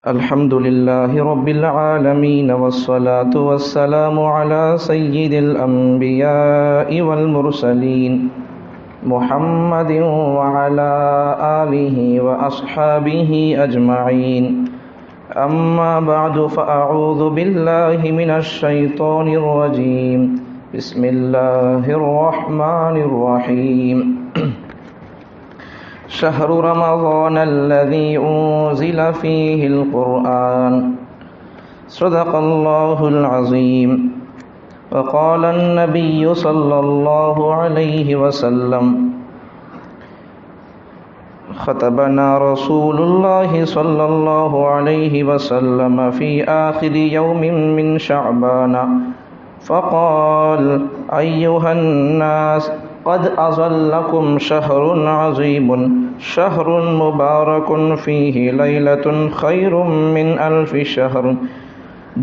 الحمد لله رب العالمين والصلاة والسلام على سيد الأنبياء والمرسلين محمد وعلى آله وأصحابه أجمعين. أما بعد فأعوذ بالله من الشيطان الرجيم. بسم الله الرحمن الرحيم. شهر رمضان الذي أنزل فيه القرآن. صدق الله العظيم. وقال النبي صلى الله عليه وسلم: خطبنا رسول الله صلى الله عليه وسلم في آخر يوم من شعبان فقال: أيها الناس، قد أظلكم شهر عظيم، شهر مبارك فيه ليلة خير من 1000 شهر،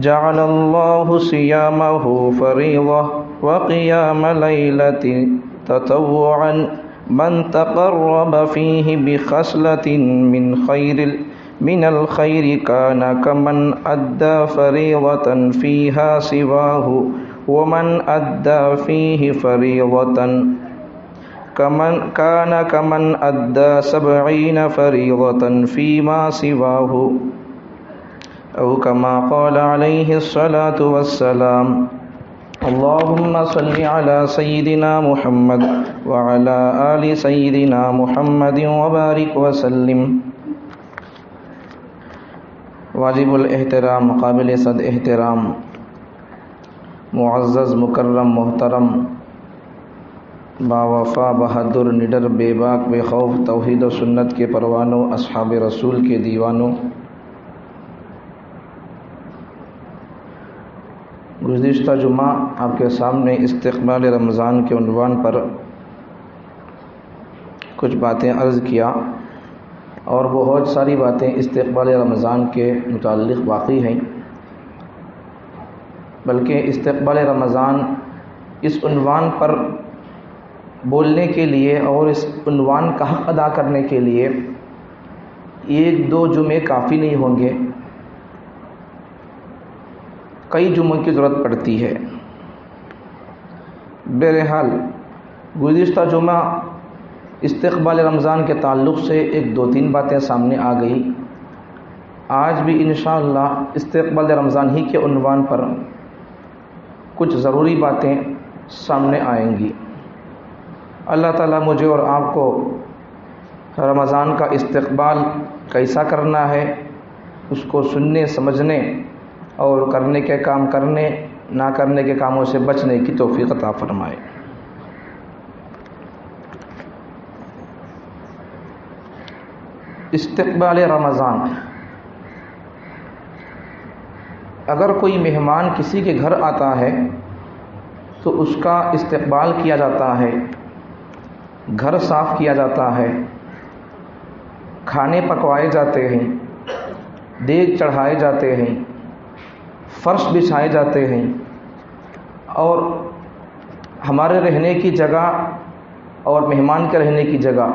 جعل الله صيامه فريضة وقيام ليلة تطوعا، من تقرب فيه بخصلة من الخير كان كمن أدى فريضة فيها سواه، ومن أدى فيه فريضة كمن أدى 70 فريضة فيما سواه، أو كما قال عليه الصلاة والسلام. اللهم صل على سيدنا محمد وعلى آل سيدنا محمد وبارك وسلم. واجب الاحترام، قابل صد احترام، معزز مکرم محترم، باوفا بہادر نڈر بے باک بے خوف توحید و سنت کے پروانوں، اصحاب رسول کے دیوانوں، گزشتہ جمعہ آپ کے سامنے استقبال رمضان کے عنوان پر کچھ باتیں عرض کیا، اور بہت ساری باتیں استقبال رمضان کے متعلق باقی ہیں، بلکہ استقبال رمضان اس عنوان پر بولنے کے لیے اور اس عنوان کا حق ادا کرنے کے لیے 1-2 جمعے کافی نہیں ہوں گے، کئی جمعوں کی ضرورت پڑتی ہے. بہرحال گزشتہ جمعہ استقبال رمضان کے تعلق سے 1-2-3 باتیں سامنے آ گئی. آج بھی انشاءاللہ استقبال رمضان ہی کے عنوان پر کچھ ضروری باتیں سامنے آئیں گی. اللہ تعالیٰ مجھے اور آپ کو رمضان کا استقبال کیسا کرنا ہے اس کو سننے، سمجھنے اور کرنے کے کام کرنے، نہ کرنے کے کاموں سے بچنے کی توفیق عطا فرمائے. استقبال رمضان، اگر کوئی مہمان کسی کے گھر آتا ہے تو اس کا استقبال کیا جاتا ہے، گھر صاف کیا جاتا ہے، کھانے پکوائے جاتے ہیں، دیگ چڑھائے جاتے ہیں، فرش بچھائے جاتے ہیں، اور ہمارے رہنے کی جگہ اور مہمان کے رہنے کی جگہ،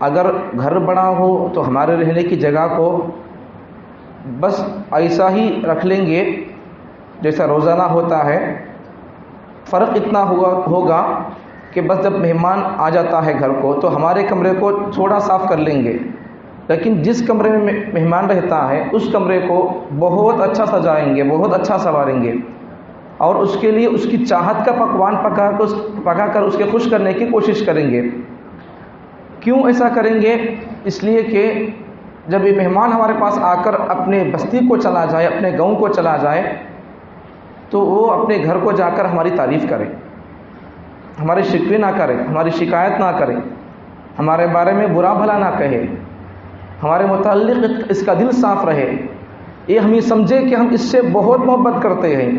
اگر گھر بڑا ہو تو ہمارے رہنے کی جگہ کو بس ایسا ہی رکھ لیں گے جیسا روزانہ ہوتا ہے. فرق اتنا ہوگا کہ بس جب مہمان آ جاتا ہے گھر کو تو ہمارے کمرے کو تھوڑا صاف کر لیں گے، لیکن جس کمرے میں مہمان رہتا ہے اس کمرے کو بہت اچھا سجائیں گے، بہت اچھا سنواریں گے، اور اس کے لیے اس کی چاہت کا پکوان پکا کر اس کے خوش کرنے کی کوشش کریں گے. کیوں ایسا کریں گے؟ اس لیے کہ جب یہ مہمان ہمارے پاس آ کر اپنے بستی کو چلا جائے، اپنے گاؤں کو چلا جائے، تو وہ اپنے گھر کو جا کر ہماری تعریف کرے، ہماری شکوے نہ کرے، ہماری شکایت نہ کرے، ہمارے بارے میں برا بھلا نہ کہے، ہمارے متعلق اس کا دل صاف رہے، یہ ہم یہ سمجھے کہ ہم اس سے بہت محبت کرتے ہیں،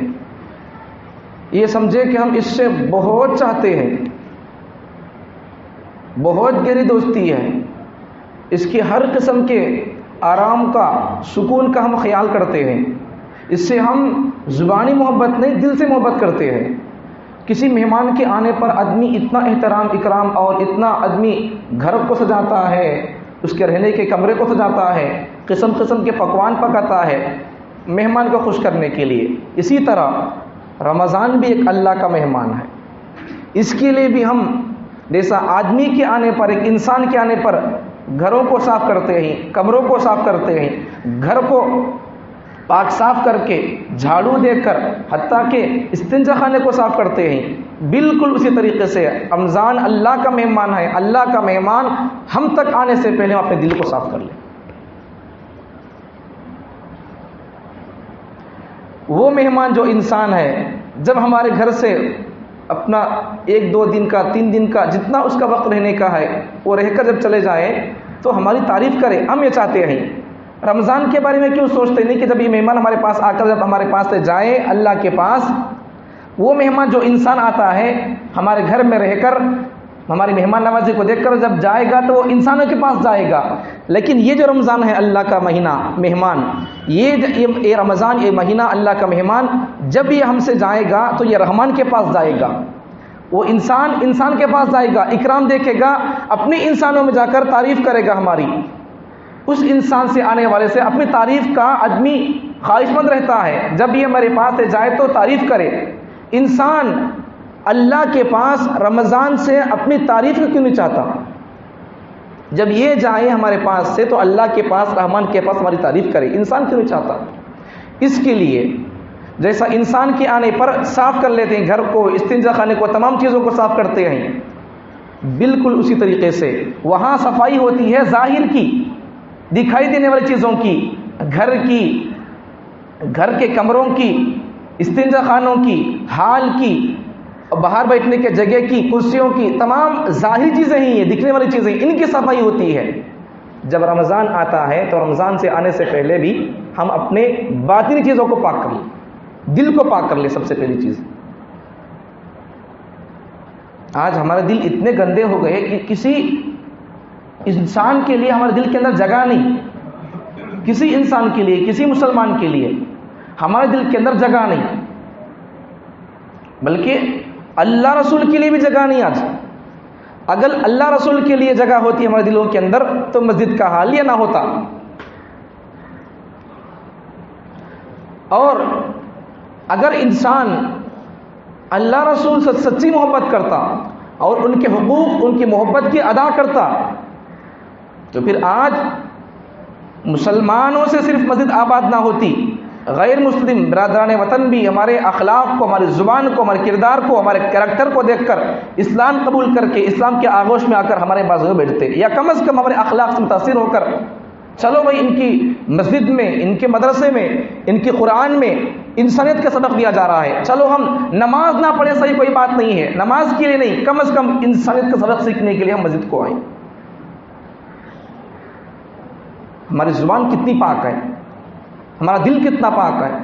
یہ سمجھے کہ ہم اس سے بہت چاہتے ہیں، بہت گہری دوستی ہے، اس کی ہر قسم کے آرام کا، سکون کا ہم خیال کرتے ہیں. اس سے ہم زبانی محبت نہیں، دل سے محبت کرتے ہیں. کسی مہمان کے آنے پر آدمی اتنا احترام اکرام اور اتنا آدمی گھر کو سجاتا ہے، اس کے رہنے کے کمرے کو سجاتا ہے، قسم قسم کے پکوان پکاتا ہے مہمان کو خوش کرنے کے لیے۔ اسی طرح رمضان بھی ایک اللہ کا مہمان ہے، اس کے لیے بھی ہم جیسا آدمی کے آنے پر، ایک انسان کے آنے پر گھروں کو صاف کرتے ہیں، کمروں کو صاف کرتے ہیں، گھر کو پاک صاف کر کے جھاڑو دے کر حتیٰ کہ استنجا خانے کو صاف کرتے ہیں، بالکل اسی طریقے سے رمضان اللہ کا مہمان ہے۔ اللہ کا مہمان ہم تک آنے سے پہلے ہم اپنے دل کو صاف کر لیں۔ وہ مہمان جو انسان ہے، جب ہمارے گھر سے اپنا 1-2 دن کا 3 دن کا جتنا اس کا وقت رہنے کا ہے وہ رہ کر جب چلے جائے تو ہماری تعریف کرے، ہم یہ چاہتے ہیں۔ رمضان کے بارے میں کیوں سوچتے نہیں کہ جب یہ مہمان ہمارے پاس آ کر جب ہمارے پاس سے جائے اللہ کے پاس، وہ مہمان جو انسان آتا ہے ہمارے گھر میں رہ کر ہماری مہمان نوازی کو دیکھ کر جب جائے گا تو وہ انسانوں کے پاس جائے گا، لیکن یہ جو رمضان ہے اللہ کا مہینہ مہمان، یہ رمضان یہ مہینہ اللہ کا مہمان جب یہ ہم سے جائے گا تو یہ رحمان کے پاس جائے گا، وہ انسان کے پاس جائے گا، اکرام دیکھے گا، اپنے انسانوں میں جا کر تعریف کرے گا ہماری۔ اس انسان سے آنے والے سے اپنی تعریف کا آدمی خواہش مند رہتا ہے، جب یہ ہمارے پاس سے جائے تو تعریف کرے۔ انسان اللہ کے پاس رمضان سے اپنی تعریف کیوں نہیں چاہتا؟ جب یہ جائے ہمارے پاس سے تو اللہ کے پاس رحمان کے پاس ہماری تعریف کرے، انسان کیوں نہیں چاہتا؟ اس کے لیے جیسا انسان کے آنے پر صاف کر لیتے ہیں گھر کو، استنجا خانے کو، تمام چیزوں کو صاف کرتے ہیں، بالکل اسی طریقے سے وہاں صفائی ہوتی ہے ظاہر کی، دکھائی دینے والی چیزوں کی، گھر کے کمروں کی، استنجا خانوں کی، ہال کی، باہر بیٹھنے کے جگہ کی، کرسیوں کی، تمام ظاہری چیزیں ہی ہیں، دکھنے والی چیزیں، ان کی صفائی ہوتی ہے۔ جب رمضان آتا ہے تو رمضان سے آنے سے پہلے بھی ہم اپنے باطنی چیزوں کو پاک کر لیں، دل کو پاک کر لیں۔ سب سے پہلی چیز، آج ہمارے دل اتنے گندے ہو گئے کہ کسی انسان کے لیے ہمارے دل کے اندر جگہ نہیں، کسی انسان کے لیے، کسی مسلمان کے لیے ہمارے دل کے اندر جگہ نہیں، بلکہ اللہ رسول کے لیے بھی جگہ نہیں۔ آج اگر اللہ رسول کے لیے جگہ ہوتی ہمارے دلوں کے اندر تو مسجد کا حال یہ نہ ہوتا۔ اور اگر انسان اللہ رسول سے سچی محبت کرتا اور ان کے حقوق، ان کی محبت کی ادا کرتا تو پھر آج مسلمانوں سے صرف مسجد آباد نہ ہوتی، غیر مسلم برادران وطن بھی ہمارے اخلاق کو، ہماری زبان کو، ہمارے کردار کو، ہمارے کریکٹر کو دیکھ کر اسلام قبول کر کے اسلام کے آغوش میں آ کر ہمارے بازو میں بیٹھتے، یا کم از کم ہمارے اخلاق سے متاثر ہو کر چلو بھائی ان کی مسجد میں، ان کے مدرسے میں، ان کی قرآن میں انسانیت کا سبق دیا جا رہا ہے، چلو ہم نماز نہ پڑھیں صحیح، کوئی بات نہیں ہے، نماز کے لیے نہیں، کم از کم انسانیت کا سبق سیکھنے کے لیے ہم مسجد کو آئیں۔ ہماری زبان کتنی پاک ہے، ہمارا دل کتنا پاک ہے۔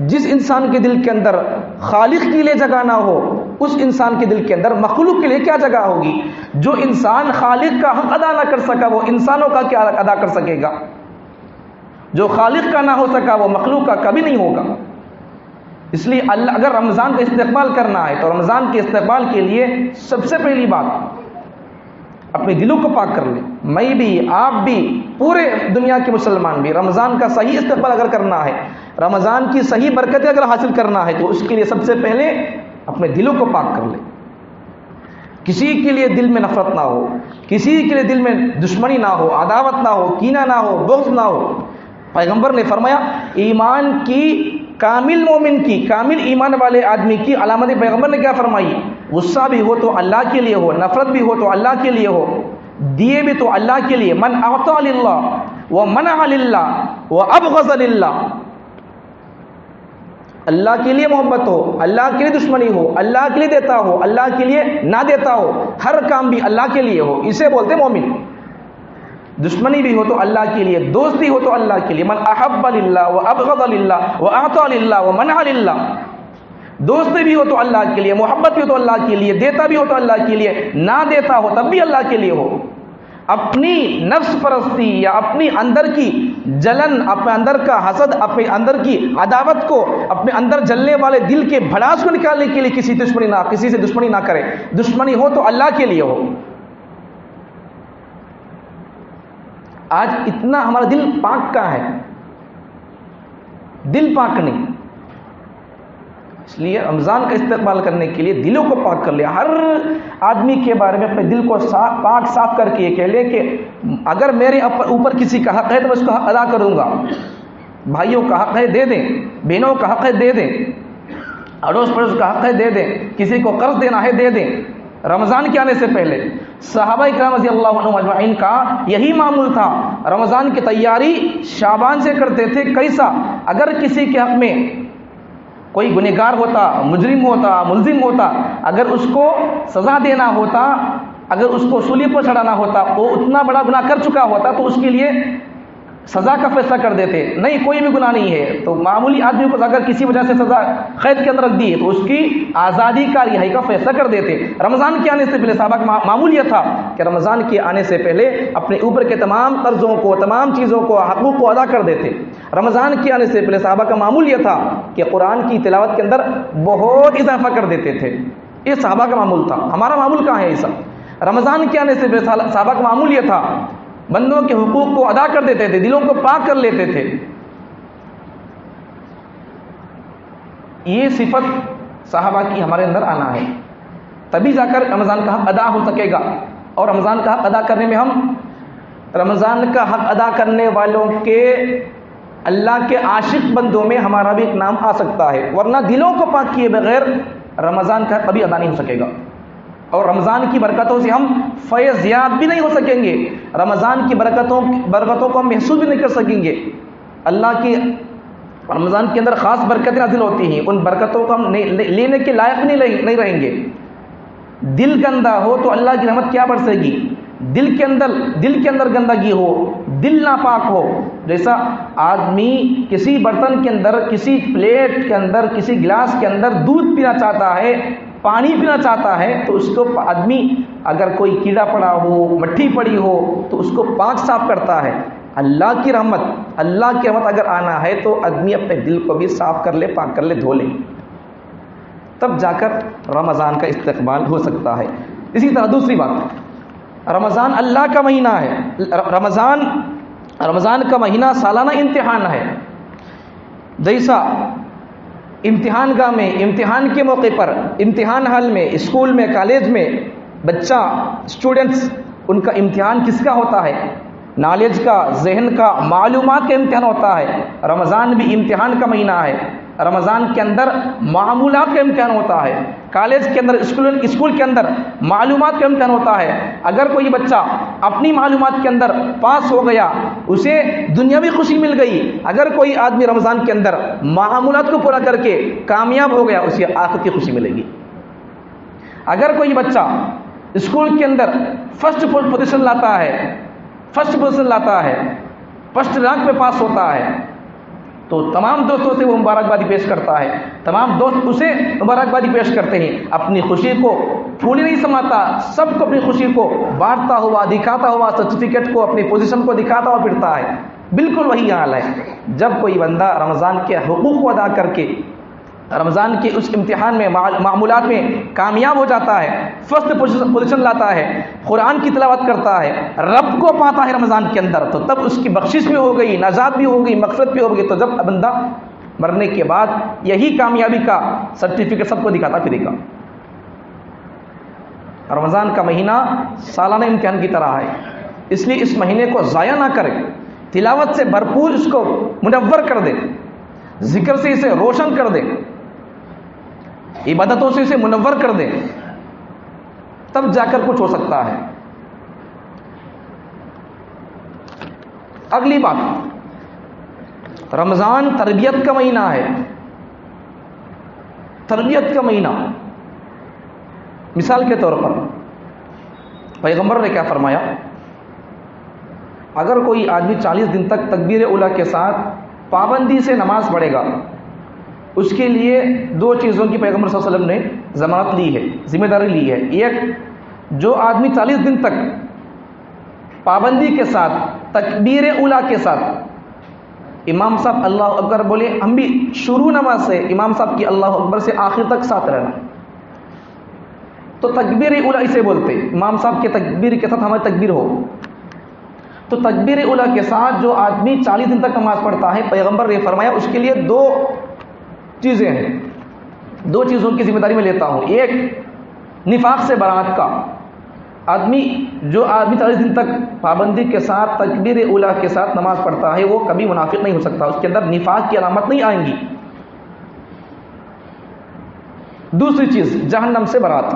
جس انسان کے دل کے اندر خالق کے لیے جگہ نہ ہو، اس انسان کے دل کے اندر مخلوق کے لیے کیا جگہ ہوگی؟ جو انسان خالق کا حق ادا نہ کر سکا وہ انسانوں کا کیا ادا کر سکے گا؟ جو خالق کا نہ ہو سکا وہ مخلوق کا کبھی نہیں ہوگا۔ اس لیے اللہ اگر رمضان کا استقبال کرنا ہے تو رمضان کے استقبال کے لیے سب سے پہلی بات اپنے دلوں کو پاک کر لیں۔ میں بھی، آپ بھی، پورے دنیا کے مسلمان بھی رمضان کا صحیح استقبال اگر کرنا ہے، رمضان کی صحیح برکتیں اگر حاصل کرنا ہے تو اس کے لیے سب سے پہلے اپنے دلوں کو پاک کر لیں۔ کسی کے لیے دل میں نفرت نہ ہو، کسی کے لیے دل میں دشمنی نہ ہو، عداوت نہ ہو، کینہ نہ ہو، بغض نہ ہو۔ پیغمبر نے فرمایا ایمان کی، کامل مومن کی، کامل ایمان والے آدمی کی علامت پیغمبر نے کیا فرمائی؟ غصہ بھی ہو تو اللہ کے لیے ہو، نفرت بھی ہو تو اللہ کے لیے ہو، دیے بھی تو اللہ کے لیے، من اعطى للہ ومنع للہ وابغض للہ، اللہ کے لیے محبت ہو، اللہ کے لیے دشمنی ہو، اللہ کے لیے دیتا ہو، اللہ کے لیے نہ دیتا ہو، ہر کام بھی اللہ کے لیے ہو، اسے بولتے مومن۔ دشمنی بھی ہو تو اللہ کے لیے، دوستی ہو تو اللہ کے لیے، من احب للہ وابغض للہ واعطى للہ ومنع للہ، دوستی بھی ہو تو اللہ کے لیے، محبت بھی ہو تو اللہ کے لیے، دیتا بھی ہو تو اللہ کے لیے، نہ دیتا ہو تب بھی اللہ کے لیے ہو۔ اپنی نفس پرستی یا اپنی اندر کی جلن، اپنے اندر کا حسد، اپنے اندر کی عداوت کو، اپنے اندر جلنے والے دل کے بھڑاس کو نکالنے کے لیے کسی سے دشمنی نہ کرے، دشمنی ہو تو اللہ کے لیے ہو۔ آج اتنا ہمارا دل پاک کا ہے، دل پاک نہیں. اس لیے رمضان کا استقبال کرنے کے لیے دلوں کو پاک کر لے. ہر آدمی کے بارے میں اپنے دل کو پاک صاف کر کے یہ کہہ لے کہ اگر میرے اوپر کسی کا حق ہے تو میں اس کا حق ادا کروں گا. بھائیوں کا حق ہے دے دیں، بہنوں کا حق ہے دے دیں، اڑوس پڑوس کا حق ہے دے دیں، کسی کو قرض دینا ہے دے دیں. رمضان کے آنے سے پہلے صحابہ کرام رضی اللہ عنہم اجمعین کا یہی معمول تھا. رمضان کی تیاری شعبان سے کرتے تھے. کیسا؟ اگر کسی کے حق میں کوئی گنہگار ہوتا، مجرم ہوتا، ملزم ہوتا، اگر اس کو سزا دینا ہوتا، اگر اس کو سولی پر چڑھانا ہوتا، وہ اتنا بڑا گناہ کر چکا ہوتا تو اس کے لیے سزا کا فیصلہ کر دیتے. نہیں، کوئی بھی گناہ نہیں ہے تو معمولی آدمی کو اگر کسی وجہ سے سزا قید کے اندر رکھ دی تو اس کی آزادی کا، رہائی کا فیصلہ کر دیتے. رمضان کے آنے سے پہلے صحابہ کا معمول یہ تھا کہ رمضان کے آنے سے پہلے اپنے اوپر کے تمام قرضوں کو، تمام چیزوں کو، حقوق کو ادا کر دیتے. رمضان کے آنے سے پہلے صحابہ کا معمول یہ تھا کہ قرآن کی تلاوت کے اندر بہت اضافہ کر دیتے تھے. یہ صحابہ کا معمول تھا. ہمارا معمول کہاں ہے ایسا؟ رمضان کے آنے سے پہلے صحابہ کا معمول یہ تھا بندوں کے حقوق کو ادا کر دیتے تھے، دلوں کو پاک کر لیتے تھے. یہ صفت صحابہ کی ہمارے اندر آنا ہے، تبھی جا کر رمضان کا حق ادا ہو سکے گا. اور رمضان کا حق ادا کرنے میں ہم رمضان کا حق ادا کرنے والوں کے اللہ کے عاشق بندوں میں ہمارا بھی ایک نام آ سکتا ہے. ورنہ دلوں کو پاک کیے بغیر رمضان کا حق کبھی ادا نہیں ہو سکے گا. اور رمضان کی برکتوں سے ہم فیض یاب بھی نہیں ہو سکیں گے. رمضان کی برکتوں کو ہم محسوس بھی نہیں کر سکیں گے. اللہ کی رمضان کے اندر خاص برکتیں نازل ہوتی ہیں، ان برکتوں کو ہم لینے کے لائق نہیں رہیں گے. دل گندا ہو تو اللہ کی رحمت کیا برسے گی؟ دل کے اندر گندگی ہو، دل ناپاک ہو. جیسا آدمی کسی برتن کے اندر، کسی پلیٹ کے اندر، کسی گلاس کے اندر دودھ پینا چاہتا ہے، پانی پینا چاہتا ہے، تو اس کو آدمی اگر کوئی کیڑا پڑا ہو، مٹی پڑی ہو تو اس کو پاک صاف کرتا ہے. اللہ کی رحمت اگر آنا ہے تو آدمی اپنے دل کو بھی صاف کر لے، پاک کر لے، دھو لے، تب جا کر رمضان کا استقبال ہو سکتا ہے. اسی طرح دوسری بات، رمضان اللہ کا مہینہ ہے. رمضان کا مہینہ سالانہ امتحان ہے. جیسا امتحان گاہ میں، امتحان کے موقع پر، امتحان ہال میں، اسکول میں، کالج میں بچہ، اسٹوڈنٹس، ان کا امتحان کس کا ہوتا ہے؟ نالج کا، ذہن کا، معلومات کا امتحان ہوتا ہے. رمضان بھی امتحان کا مہینہ ہے. رمضان کے اندر معمولات کا امتحان ہوتا ہے. کالج کے اندر، اسکول کے اندر معلومات کا امتحان ہوتا ہے. اگر کوئی بچہ اپنی معلومات کے اندر پاس ہو گیا اسے دنیاوی خوشی مل گئی. اگر کوئی آدمی رمضان کے اندر معمولات کو پورا کر کے کامیاب ہو گیا اسے آخرت کی خوشی ملے گی. اگر کوئی بچہ اسکول کے اندر فرسٹ پوزیشن لاتا ہے، فرسٹ رینک پہ پاس ہوتا ہے تو تمام دوستوں سے وہ مبارکبادی پیش کرتا ہے. تمام دوست اسے مبارکبادی پیش کرتے ہیں. اپنی خوشی کو پھول نہیں سماتا، سب کو اپنی خوشی کو بانٹتا ہوا، دکھاتا ہوا، سرٹیفکیٹ کو، اپنی پوزیشن کو دکھاتا ہوا پھرتا ہے. بالکل وہی حال ہے جب کوئی بندہ رمضان کے حقوق کو ادا کر کے رمضان کے اس امتحان میں، معمولات میں کامیاب ہو جاتا ہے، فرسٹ پوزیشن لاتا ہے، قرآن کی تلاوت کرتا ہے، رب کو پاتا ہے رمضان کے اندر، تو تب اس کی بخشش بھی ہو گئی، نجات بھی ہو گئی، مغفرت بھی ہو گئی. تو جب بندہ مرنے کے بعد یہی کامیابی کا سرٹیفکیٹ سب کو دکھاتا پھرے گا. رمضان کا مہینہ سالانہ امتحان کی طرح ہے، اس لیے اس مہینے کو ضائع نہ کرے. تلاوت سے بھرپور اس کو منور کر دے، ذکر سے اسے روشن کر دے، عبادتوں سے اسے منور کر دے، تب جا کر کچھ ہو سکتا ہے. اگلی بات، رمضان تربیت کا مہینہ ہے. تربیت کا مہینہ، مثال کے طور پر پیغمبر نے کیا فرمایا؟ اگر کوئی آدمی 40 دن تک تکبیر اولیٰ کے ساتھ پابندی سے نماز پڑھے گا، اس کے لیے 2 چیزوں کی پیغمبر صلی اللہ علیہ وسلم نے ضمانت لی ہے، ذمہ داری لی ہے. ایک، جو آدمی 40 دن تک پابندی کے ساتھ تکبیر اولیٰ کے ساتھ امام صاحب اللہ اکبر بولے، ہم بھی شروع نماز سے امام صاحب کی اللہ اکبر سے آخر تک ساتھ رہنا، تو تکبیر اولیٰ اسے بولتے، امام صاحب کے تکبیر کے ساتھ ہماری تکبیر ہو. تو تکبیر اولیٰ کے ساتھ جو آدمی 40 دن تک نماز پڑھتا ہے، پیغمبر نے فرمایا اس کے لیے 2 چیزیں ہیں، 2 چیزوں کی ذمہ داری میں لیتا ہوں۔ ایک نفاق سے برات کا، جو آدمی 40 دن تک پابندی کے ساتھ تکبیر اولیٰ کے ساتھ نماز پڑھتا ہے وہ کبھی منافق نہیں ہو سکتا، اس کے اندر نفاق کی علامت نہیں آئیں گی۔ دوسری چیز جہنم سے برات،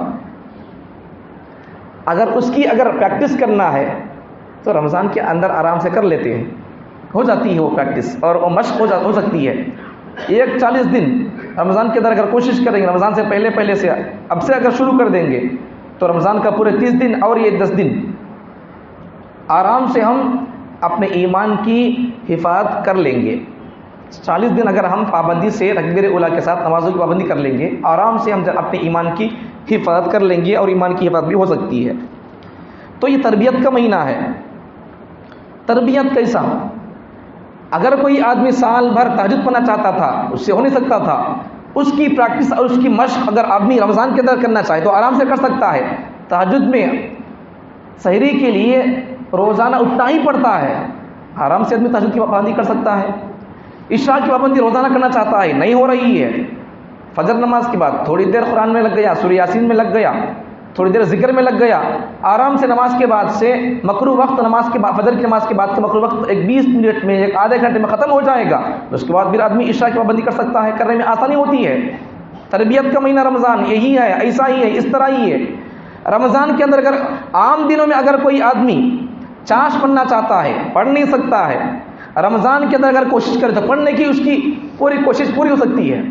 اس کی پریکٹس کرنا ہے تو رمضان کے اندر آرام سے کر لیتے ہیں، ہو جاتی ہے وہ پریکٹس اور وہ مشق ہو سکتی ہے۔ 40 دن رمضان کے اندر اگر کوشش کریں گے، رمضان سے پہلے سے اب سے اگر شروع کر دیں گے تو رمضان کا پورے 30 دن اور یہ 10 دن آرام سے ہم اپنے ایمان کی حفاظت کر لیں گے۔ 40 دن اگر ہم پابندی سے تکبیر اولیٰ کے ساتھ نمازوں کی پابندی کر لیں گے، آرام سے ہم اپنے ایمان کی حفاظت کر لیں گے اور ایمان کی حفاظت بھی ہو سکتی ہے۔ تو یہ تربیت کا مہینہ ہے۔ تربیت کیسا؟ اگر کوئی آدمی سال بھر تہجد پڑھنا چاہتا تھا، اس سے ہو نہیں سکتا تھا، اس کی پریکٹس اور اس کی مشق اگر آدمی رمضان کے اندر کرنا چاہے تو آرام سے کر سکتا ہے۔ تہجد میں سحری کے لیے روزانہ اٹھنا ہی پڑتا ہے، آرام سے آدمی تہجد کی پابندی کر سکتا ہے۔ عشاء کی پابندی روزانہ کرنا چاہتا ہے، نہیں ہو رہی ہے، فجر نماز کے بعد تھوڑی دیر قرآن میں لگ گیا، سورہ یاسین میں لگ گیا، تھوڑی دیر ذکر میں لگ گیا، آرام سے نماز کے بعد سے مکروہ وقت نماز کے بعد، فجر کی نماز کے بعد کا مکروہ وقت 20 منٹ میں، آدھے گھنٹے میں ختم ہو جائے گا، اس کے بعد پھر آدمی عشاء کی پابندی کر سکتا ہے، کرنے میں آسانی ہوتی ہے۔ تربیت کا مہینہ رمضان یہی ہے، ایسا ہی ہے، اس طرح ہی ہے۔ رمضان کے اندر اگر عام دنوں میں اگر کوئی آدمی چاش پڑھنا چاہتا ہے، پڑھ نہیں سکتا ہے، رمضان کے اندر اگر کوشش کرے تو پڑھنے کی اس کی پوری کوشش پوری ہو سکتی ہے،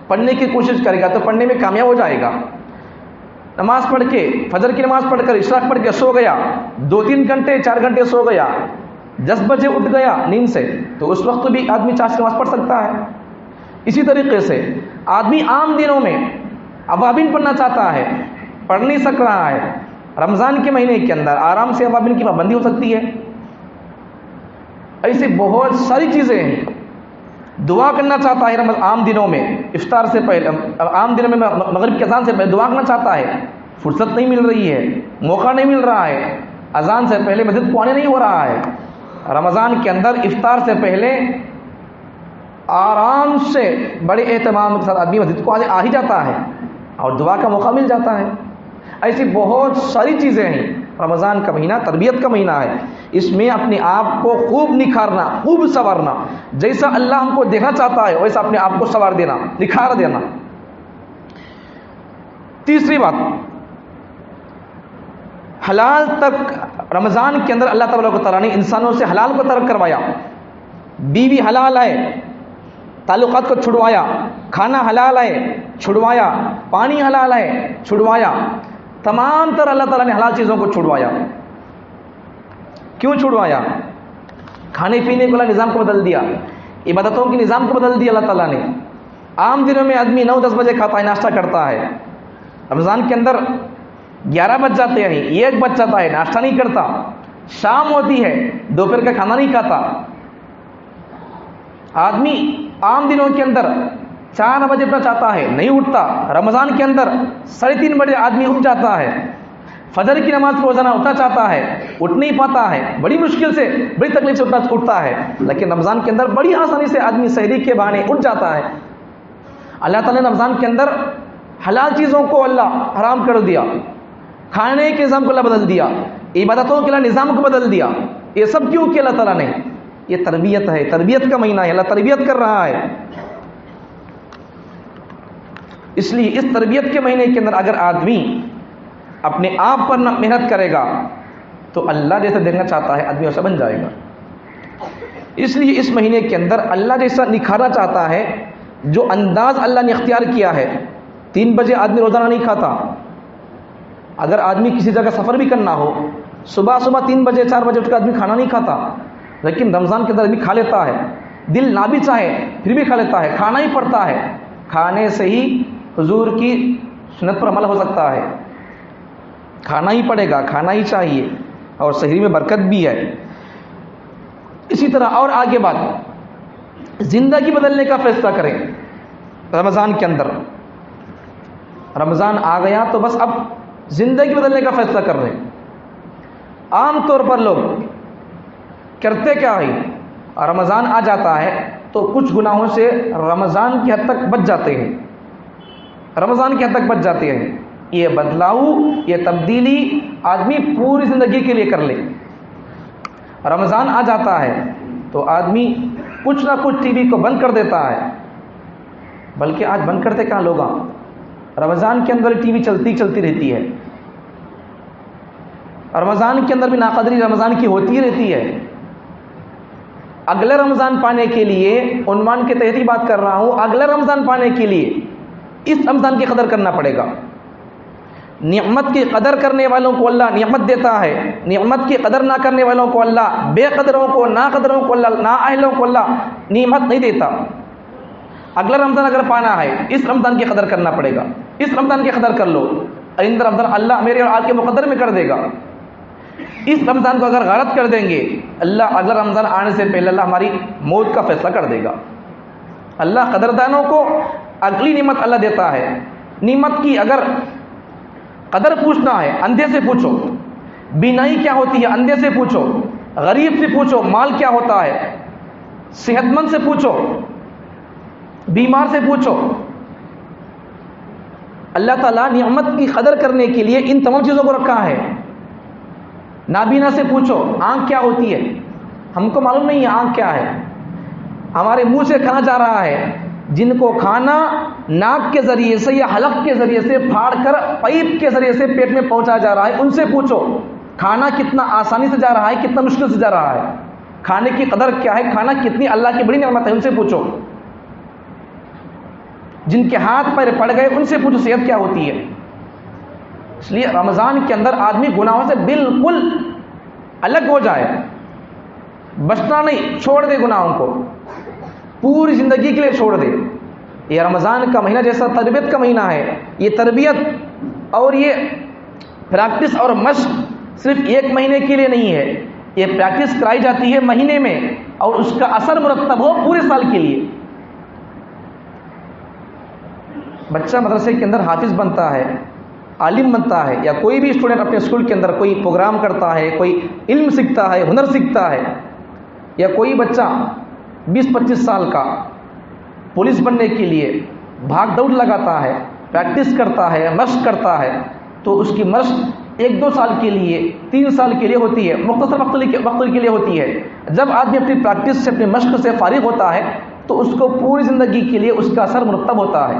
پڑھنے کی کوشش کرے گا تو پڑھنے میں کامیاب ہو جائے گا۔ نماز پڑھ کے، فجر کی نماز پڑھ کر اشراق پڑھ کے سو گیا، 2-3 گھنٹے 4 گھنٹے سو گیا، 10 بجے اٹھ گیا نیند سے، تو اس وقت بھی آدمی چاش کی نماز پڑھ سکتا ہے۔ اسی طریقے سے آدمی عام دنوں میں ابابین پڑھنا چاہتا ہے، پڑھ نہیں سک رہا ہے، رمضان کے مہینے کے اندر آرام سے ابابین کی پابندی ہو سکتی ہے۔ ایسی بہت ساری چیزیں ہیں۔ دعا کرنا چاہتا ہے عام دنوں میں، افطار سے پہلے، عام دنوں میں مغرب کی اذان سے پہلے دعا کرنا چاہتا ہے، فرصت نہیں مل رہی ہے، موقع نہیں مل رہا ہے، اذان سے پہلے مسجد پہنچنے نہیں ہو رہا ہے، رمضان کے اندر افطار سے پہلے آرام سے بڑے اہتمام کے ساتھ آدمی مسجد کو آ ہی جاتا ہے اور دعا کا موقع مل جاتا ہے۔ ایسی بہت ساری چیزیں ہیں۔ رمضان کا مہینہ تربیت کا مہینہ ہے، اس میں اپنے آپ کو خوب نکھارنا، خوب سنوارنا، جیسا اللہ ہم کو دیکھنا چاہتا ہے ویسا اپنے آپ کو سنوار دینا، نکھار دینا۔ تیسری بات، حلال تک رمضان کے اندر اللہ تبارک و تعالیٰ نے انسانوں سے حلال کو ترک کروایا، بیوی حلال ہے، تعلقات کو چھڑوایا، کھانا حلال ہے، چھڑوایا، پانی حلال ہے، چھڑوایا، تمام تر اللہ تعالیٰ نے حلال چیزوں کو چھڑوایا۔ کیوں چھڑوایا؟ کھانے پینے والا نظام کو بدل دیا، عبادتوں کے نظام کو بدل دیا اللہ تعالیٰ نے۔ عام دنوں میں آدمی 9-10 بجے کھاتا ہے، ناشتہ کرتا ہے، رمضان کے اندر 11 بج جاتے ہیں، 1 بج جاتا ہے، ناشتہ نہیں کرتا، شام ہوتی ہے، دوپہر کا کھانا نہیں کھاتا۔ آدمی عام دنوں کے اندر 4 بجے اٹھنا چاہتا ہے، نہیں اٹھتا، رمضان کے اندر 3:30 بجے آدمی اٹھ جاتا ہے، فجر کی نماز کو روزانہ اٹھنا چاہتا ہے، اٹھ نہیں پاتا ہے، بڑی مشکل سے، بڑی تکلیف سے اٹھتا ہے، لیکن رمضان کے اندر بڑی آسانی سے آدمی سحری کے بہانے اٹھ جاتا ہے۔ اللہ تعالیٰ نے رمضان کے اندر حلال چیزوں کو اللہ حرام کر دیا، کھانے کے نظام کو اللہ بدل دیا، عبادتوں کے اللہ نظام کو بدل دیا۔ یہ سب کیوں کیا اللہ تعالیٰ نے؟ یہ تربیت ہے، تربیت کا مہینہ ہے، اللہ تربیت کر رہا ہے۔ اس لیے اس تربیت کے مہینے کے اندر اگر آدمی اپنے آپ پر محنت کرے گا تو اللہ جیسا دیکھنا چاہتا ہے آدمی ویسا بن جائے گا۔ اس لیے اس مہینے کے اندر اللہ جیسا نکھارنا چاہتا ہے، جو انداز اللہ نے اختیار کیا ہے۔ 3 بجے آدمی روزانہ نہیں کھاتا، اگر آدمی کسی جگہ سفر بھی کرنا ہو، صبح 3 بجے 4 بجے اٹھ کر آدمی کھانا نہیں کھاتا، لیکن رمضان کے اندر آدمی کھا لیتا ہے، دل نہ بھی چاہے پھر بھی کھا لیتا ہے، کھانا ہی پڑتا ہے۔ کھانے سے ہی حضور کی سنت پر عمل ہو سکتا ہے، کھانا ہی پڑے گا، کھانا ہی چاہیے، اور سحری میں برکت بھی ہے۔ اسی طرح اور آگے بات، زندگی بدلنے کا فیصلہ کریں رمضان کے اندر۔ رمضان آ گیا تو بس اب زندگی بدلنے کا فیصلہ کر رہے ہیں۔ عام طور پر لوگ کرتے کیا ہے، رمضان آ جاتا ہے تو کچھ گناہوں سے رمضان کی حد تک بچ جاتے ہیں، رمضان کی حد تک بچ جاتے ہیں۔ یہ بدلاؤ، یہ تبدیلی آدمی پوری زندگی کے لیے کر لے۔ رمضان آ جاتا ہے تو آدمی کچھ نہ کچھ ٹی وی کو بند کر دیتا ہے، بلکہ آج بند کرتے کہاں لوگ، رمضان کے اندر ٹی وی چلتی رہتی ہے، رمضان کے اندر بھی ناقدری رمضان کی ہوتی رہتی ہے۔ اگلے رمضان پانے کے لیے، عنوان کے تحت ہی بات کر رہا ہوں، اگلے رمضان پانے کے لیے اس رمضان کی قدر کرنا پڑے گا۔ نعمت کی قدر کرنے والوں کو اللہ نعمت دیتا ہے، نعمت کی قدر نہ کرنے والوں کو اللہ، بے قدروں کو، نا قدروں کو اللہ، نا اہلوں کو اللہ نعمت نہیں دیتا۔ اگلا رمضان اگر پانا ہے، اس رمضان کی قدر کرنا پڑے گا، اس رمضان کی قدر کر لو، آئندہ رمضان اللہ میرے اور آپ کے مقدر میں کر دے گا۔ اس رمضان کو اگر غلط کر دیں گے، اللہ اگلا رمضان آنے سے پہلے اللہ ہماری موت کا فیصلہ کر دے گا۔ اللہ قدردانوں کو اگلی نعمت اللہ دیتا ہے۔ نعمت کی اگر قدر پوچھنا ہے، اندھے سے پوچھو، بینائی کیا ہوتی ہے اندھے سے پوچھو، غریب سے پوچھو مال کیا ہوتا ہے، صحت مند سے پوچھو، بیمار سے پوچھو۔ اللہ تعالیٰ نعمت کی قدر کرنے کے لیے ان تمام چیزوں کو رکھا ہے۔ نابینا سے پوچھو آنکھ کیا ہوتی ہے، ہم کو معلوم نہیں ہے آنکھ کیا ہے، ہمارے منہ سے کھانا جا رہا ہے، جن کو کھانا ناک کے ذریعے سے یا حلق کے ذریعے سے پھاڑ کر پائپ کے ذریعے سے پیٹ میں پہنچایا جا رہا ہے، ان سے پوچھو کھانا کتنا آسانی سے جا رہا ہے، کتنا مشکل سے جا رہا ہے، کھانے کی قدر کیا ہے، کھانا کتنی اللہ کی بڑی نعمت ہے، ان سے پوچھو۔ جن کے ہاتھ پیر پڑ گئے ان سے پوچھو صحت کیا ہوتی ہے۔ اس لیے رمضان کے اندر آدمی گناہوں سے بالکل الگ ہو جائے، بچنا نہیں، چھوڑ دے گناہوں کو، پوری زندگی کے لیے چھوڑ دے۔ یہ رمضان کا مہینہ جیسا تربیت کا مہینہ ہے، یہ تربیت اور یہ پریکٹس اور مشق صرف ایک مہینے کے لیے نہیں ہے، یہ پریکٹس کرائی جاتی ہے مہینے میں، اور اس کا اثر مرتب ہو پورے سال کے لیے۔ بچہ مدرسے کے اندر حافظ بنتا ہے، عالم بنتا ہے، یا کوئی بھی اسٹوڈنٹ اپنے اسکول کے اندر کوئی پروگرام کرتا ہے، کوئی علم سیکھتا ہے، ہنر سیکھتا ہے، یا کوئی بچہ 20-25 سال کا پولیس بننے کے لیے بھاگ دوڑ لگاتا ہے، پریکٹس کرتا ہے، مشق کرتا ہے، تو اس کی مشق 1-2 سال کے لیے، 3 سال کے لیے ہوتی ہے، مختصر وقت کے لیے ہوتی ہے۔ جب آدمی اپنی پریکٹس سے، اپنی مشق سے فارغ ہوتا ہے تو اس کو پوری زندگی کے لیے اس کا اثر مرتب ہوتا ہے۔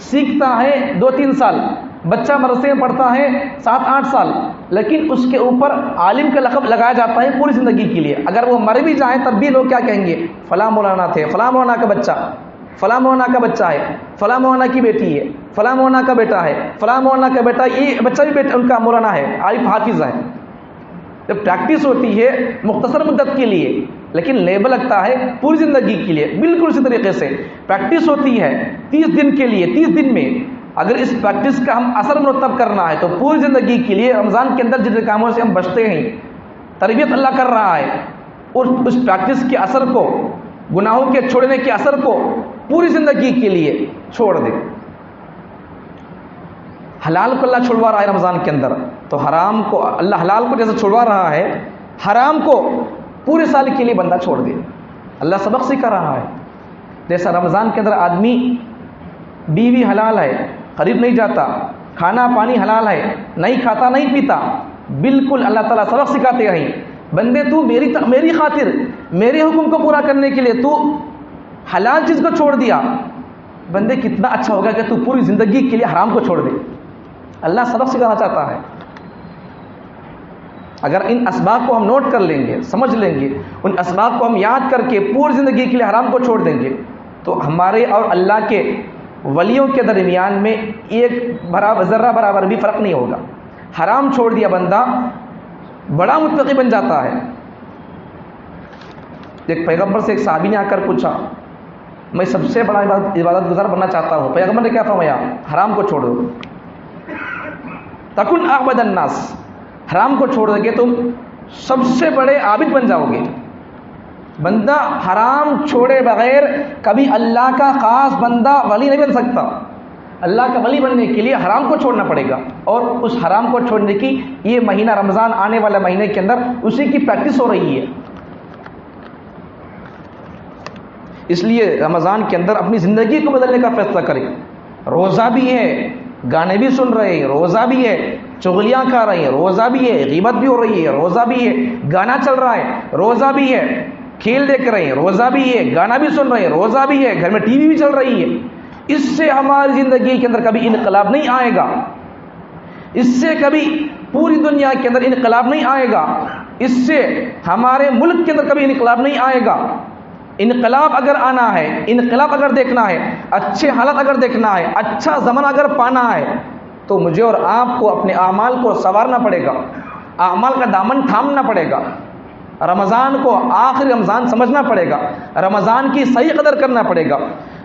سیکھتا ہے 2-3 سال، بچہ مدرسے میں پڑھتا ہے 7-8 سال، لیکن اس کے اوپر عالم کا لقب لگایا جاتا ہے پوری زندگی کے لیے۔ اگر وہ مر بھی جائیں تب بھی لوگ کیا کہیں گے، فلاں مولانا تھے، فلاں مولانا کا بچہ، فلاں مولانا کا بچہ ہے، فلاں مولانا کی بیٹی ہے، فلاں مولانا کا بیٹا ہے، فلاں مولانا کا بیٹا، یہ بچہ بھی بیٹا ان کا مولانا ہے، عارف حافظ ہے۔ جب پریکٹس ہوتی ہے مختصر مدت کے لیے، لیکن لیبل لگتا ہے پوری زندگی کے لیے، بالکل اسی طریقے سے پریکٹس ہوتی ہے 30 دن کے لیے، 30 دن میں اگر اس پریکٹس کا ہم اثر مرتب کرنا ہے تو پوری زندگی کے لیے رمضان کے اندر جن کاموں سے ہم بچتے ہیں، تربیت اللہ کر رہا ہے، اور اس پریکٹس کے اثر کو، گناہوں کے چھوڑنے کے اثر کو پوری زندگی کے لیے چھوڑ دے۔ حلال کو اللہ چھڑوا رہا ہے رمضان کے اندر، تو حرام کو اللہ حلال کو جیسے چھڑوا رہا ہے، حرام کو پورے سال کے لیے بندہ چھوڑ دے۔ اللہ سبق سکھا رہا ہے، جیسا رمضان کے اندر آدمی بیوی حلال ہے، قریب نہیں جاتا، کھانا پانی حلال ہے، نہیں کھاتا نہیں پیتا، بالکل اللہ تعالیٰ سبق سکھاتے ہیں، بندے تو میری خاطر، میرے حکم کو پورا کرنے کے لیے تو حلال چیز کو چھوڑ دیا، بندے کتنا اچھا ہوگا کہ تو پوری زندگی کے لیے حرام کو چھوڑ دے۔ اللہ سبق سکھانا چاہتا ہے۔ اگر ان اسباب کو ہم نوٹ کر لیں گے، سمجھ لیں گے، ان اسباب کو ہم یاد کر کے پوری زندگی کے لیے حرام کو چھوڑ دیں گے، تو ہمارے اور اللہ کے ولیوں کے درمیان میں ایک ذرہ برابر بھی فرق نہیں ہوگا۔ حرام چھوڑ دیا بندہ بڑا متقی بن جاتا ہے۔ ایک پیغمبر سے ایک صحابی نے آ کر پوچھا، میں سب سے بڑا عبادت گزار بننا چاہتا ہوں۔ پیغمبر نے کیا فرمایا؟ حرام کو چھوڑ دو، تکن اعبد الناس، حرام کو چھوڑ دو گے تم سب سے بڑے عابد بن جاؤ گے۔ بندہ حرام چھوڑے بغیر کبھی اللہ کا خاص بندہ ولی نہیں بن سکتا۔ اللہ کا ولی بننے کے لیے حرام کو چھوڑنا پڑے گا، اور اس حرام کو چھوڑنے کی یہ مہینہ رمضان آنے والا مہینے کے اندر اسی کی پریکٹس ہو رہی ہے۔ اس لیے رمضان کے اندر اپنی زندگی کو بدلنے کا فیصلہ کریں. روزہ بھی ہے، گانے بھی سن رہے ہیں، روزہ بھی ہے، چغلیاں کھا رہے ہیں، روزہ بھی ہے، غیبت بھی ہو رہی ہے، روزہ بھی ہے، گانا چل رہا ہے، روزہ بھی ہے، کھیل دیکھ رہے ہیں، روزہ بھی ہے، گانا بھی سن رہے ہیں، روزہ بھی ہے، گھر میں ٹی وی بھی چل رہی ہے. اس سے ہماری زندگی کے اندر کبھی انقلاب نہیں آئے گا. اس سے کبھی پوری دنیا کے اندر انقلاب نہیں آئے گا. اس سے ہمارے ملک کے اندر کبھی انقلاب نہیں آئے گا. انقلاب اگر آنا ہے، انقلاب اگر دیکھنا ہے، اچھے حالت اگر دیکھنا ہے، اچھا زمانہ اگر پانا ہے، تو مجھے اور آپ کو اپنے اعمال کو سنوارنا پڑے گا، اعمال کا دامن تھامنا پڑے گا، رمضان کو آخری رمضان سمجھنا پڑے گا، رمضان کی صحیح قدر کرنا پڑے گا،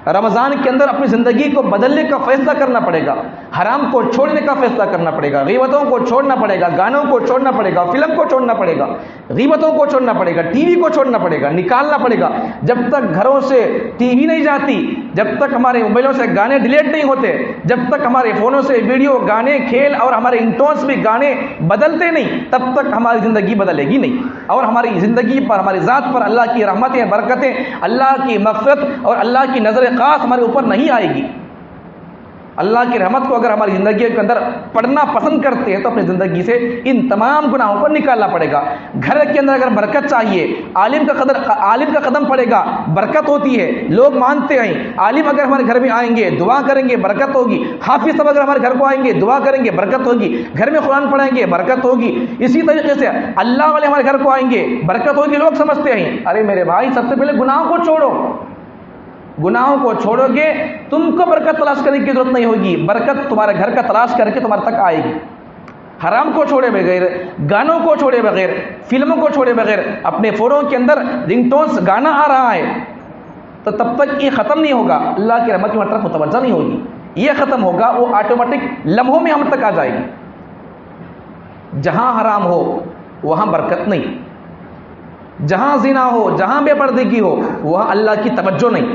رمضان کے اندر اپنی زندگی کو بدلنے کا فیصلہ کرنا پڑے گا، حرام کو چھوڑنے کا فیصلہ کرنا پڑے گا، غیبتوں کو چھوڑنا پڑے گا، گانوں کو چھوڑنا پڑے گا، فلم کو چھوڑنا پڑے گا، غیبتوں کو چھوڑنا پڑے گا، ٹی وی کو چھوڑنا پڑے گا، نکالنا پڑے گا. جب تک گھروں سے ٹی وی نہیں جاتی، جب تک ہمارے موبائلوں سے گانے ڈیلیٹ نہیں ہوتے، جب تک ہمارے فونوں سے ویڈیو گانے کھیل اور ہمارے انٹونس بھی گانے بدلتے نہیں، تب تک ہماری زندگی بدلے گی نہیں. اور ہماری زندگی پر، ہماری ذات پر اللہ کی رحمتیں، برکتیں، اللہ کی مغفرت اور اللہ کی نظر خاص ہمارے اوپر نہیں آئے گی. اللہ کی رحمت کو اگر ہماری زندگی کے اندر پڑھنا پسند کرتے ہیں تو اپنی زندگی سے ان تمام گناہوں کو نکالنا پڑے گا. گھر کے اندر اگر برکت چاہیے، عالم کا قدم پڑے گا، برکت ہوتی ہے. لوگ مانتے ہیں عالم اگر ہمارے گھر میں آئیں گے دعا کریں گے برکت ہوگی، حافظ صاحب اگر ہمارے گھر کو آئیں گے دعا کریں گے برکت ہوگی، گھر میں قرآن پڑھیں گے برکت ہوگی. اسی طریقے سے اللہ والے ہمارے گھر کو آئیں گے برکت ہوگی. لوگ سمجھتے ہیں ارے میرے بھائی سب سے پہلے گناہوں کو چھوڑو، گناہوں کو چھوڑو گے تم کو برکت تلاش کرنے کی ضرورت نہیں ہوگی، برکت تمہارے گھر کا تلاش کر کے تمہارے تک آئے گی. حرام کو چھوڑے بغیر، گانوں کو چھوڑے بغیر، فلموں کو چھوڑے بغیر اپنے فونوں کے اندر رنگ ٹونس گانا آ رہا ہے تو تب تک یہ ختم نہیں ہوگا، اللہ کی رحمت کی طرف متوجہ نہیں ہوگی. یہ ختم ہوگا وہ آٹومیٹک لمحوں میں ہم تک آ جائے گی. جہاں حرام ہو وہاں برکت نہیں، جہاں زنا ہو، جہاں بے پردگی ہو وہاں اللہ کی توجہ نہیں.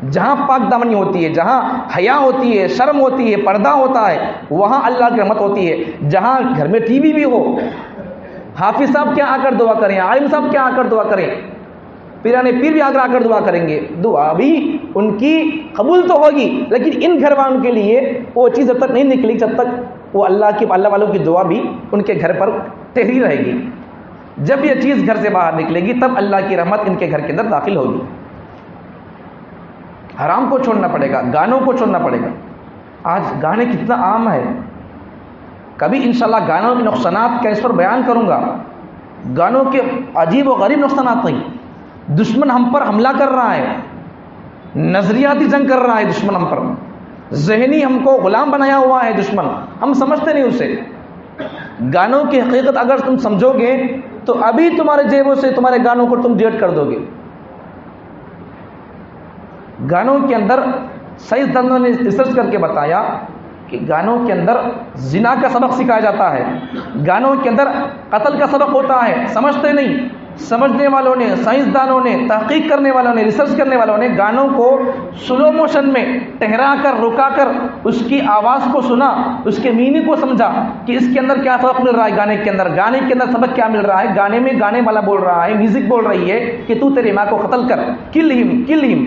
جہاں پاک دامنی ہوتی ہے، جہاں حیا ہوتی ہے، شرم ہوتی ہے، پردہ ہوتا ہے، وہاں اللہ کی رحمت ہوتی ہے. جہاں گھر میں ٹی وی بھی ہو، حافظ صاحب کیا آ کر دعا کریں، عالم صاحب کیا آ کر دعا کریں، پیرانے پیر بھی آ کر دعا کریں گے، دعا بھی ان کی قبول تو ہوگی لیکن ان گھر والوں کے لیے وہ چیز جب تک نہیں نکلی جب تک وہ اللہ والوں کی دعا بھی ان کے گھر پر ٹھہری رہے گی. جب یہ چیز گھر سے باہر نکلے گی تب اللہ کی رحمت ان کے گھر کے اندر داخل ہوگی. حرام کو چھوڑنا پڑے گا، گانوں کو چھوڑنا پڑے گا. آج گانے کتنا عام ہے، کبھی انشاءاللہ گانوں کے نقصانات کا اس پر بیان کروں گا. گانوں کے عجیب و غریب نقصانات نہیں. دشمن ہم پر حملہ کر رہا ہے، نظریاتی جنگ کر رہا ہے دشمن ہم پر، ذہنی ہم کو غلام بنایا ہوا ہے دشمن، ہم سمجھتے نہیں اسے. گانوں کی حقیقت اگر تم سمجھو گے تو ابھی تمہارے جیبوں سے تمہارے گانوں کو تم ڈیلیٹ کر دو گے. گانوں کے اندر سائنسدانوں نے ریسرچ کر کے بتایا کہ گانوں کے اندر زنا کا سبق سکھایا جاتا ہے، گانوں کے اندر قتل کا سبق ہوتا ہے. سمجھتے نہیں، سمجھنے والوں نے، سائنسدانوں نے، تحقیق کرنے والوں نے، ریسرچ کرنے والوں نے گانوں کو سلو موشن میں ٹھہرا کر، رکا کر اس کی آواز کو سنا، اس کے میننگ کو سمجھا کہ اس کے اندر کیا سبق مل رہا ہے. گانے کے اندر سبق کیا مل رہا ہے. گانے میں گانے والا بول رہا ہے، میوزک بول رہی ہے کہ تو تیری ماں کو قتل کر، کل ہم،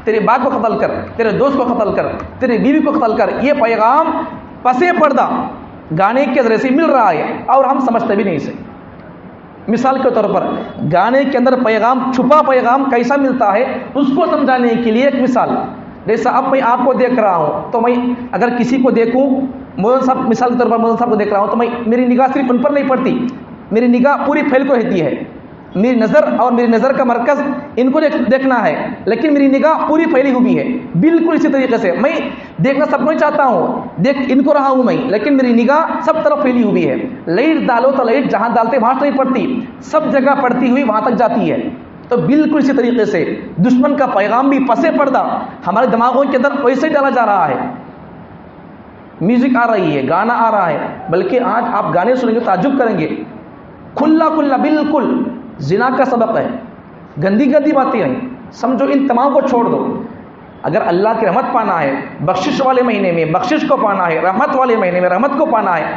تیرے باپ کو قتل کر، تیرے دوست کو قتل کر، تیرے بیوی کو قتل کر. یہ پیغام پسے پردہ گانے کے ذریعے سے مل رہا ہے اور ہم سمجھتے بھی نہیں اسے. مثال کے طور پر گانے کے اندر پیغام، چھپا پیغام کیسا ملتا ہے اس کو سمجھانے کے لیے ایک مثال. جیسا اب میں آپ کو دیکھ رہا ہوں تو میں اگر کسی کو دیکھوں، مولانا صاحب مثال کے طور پر مولانا صاحب کو دیکھ رہا ہوں تو میری نگاہ صرف ان پر نہیں پڑتی، میری نگاہ پوری پھیل کو رہتی ہے. میری نظر اور میری نظر کا مرکز ان کو دیکھنا ہے لیکن میری نگاہ پوری پھیلی ہوئی ہے. بالکل اسی طریقے سے میں دیکھنا سب کو چاہتا ہوں، دیکھ ان کو رہا ہوں میں، لیکن میری نگاہ سب طرف پھیلی ہوئی ہے. لائٹ ڈالو تو لائٹ جہاں ڈالتے وہاں نہیں پڑتی، سب جگہ پڑتی ہوئی وہاں تک جاتی ہے. تو بالکل اسی طریقے سے دشمن کا پیغام بھی پسے پردہ ہمارے دماغوں کے اندر ویسے ڈالا جا رہا ہے. میوزک آ رہی ہے، گانا آ رہا ہے، بلکہ آج آپ گانے سنیں گے تعجب کریں گے، کھلا بالکل زنا کا سبق ہے، گندی باتیں ہیں. سمجھو ان تمام کو چھوڑ دو. اگر اللہ کی رحمت پانا ہے، بخشش والے مہینے میں بخشش کو پانا ہے، رحمت والے مہینے میں رحمت کو پانا ہے،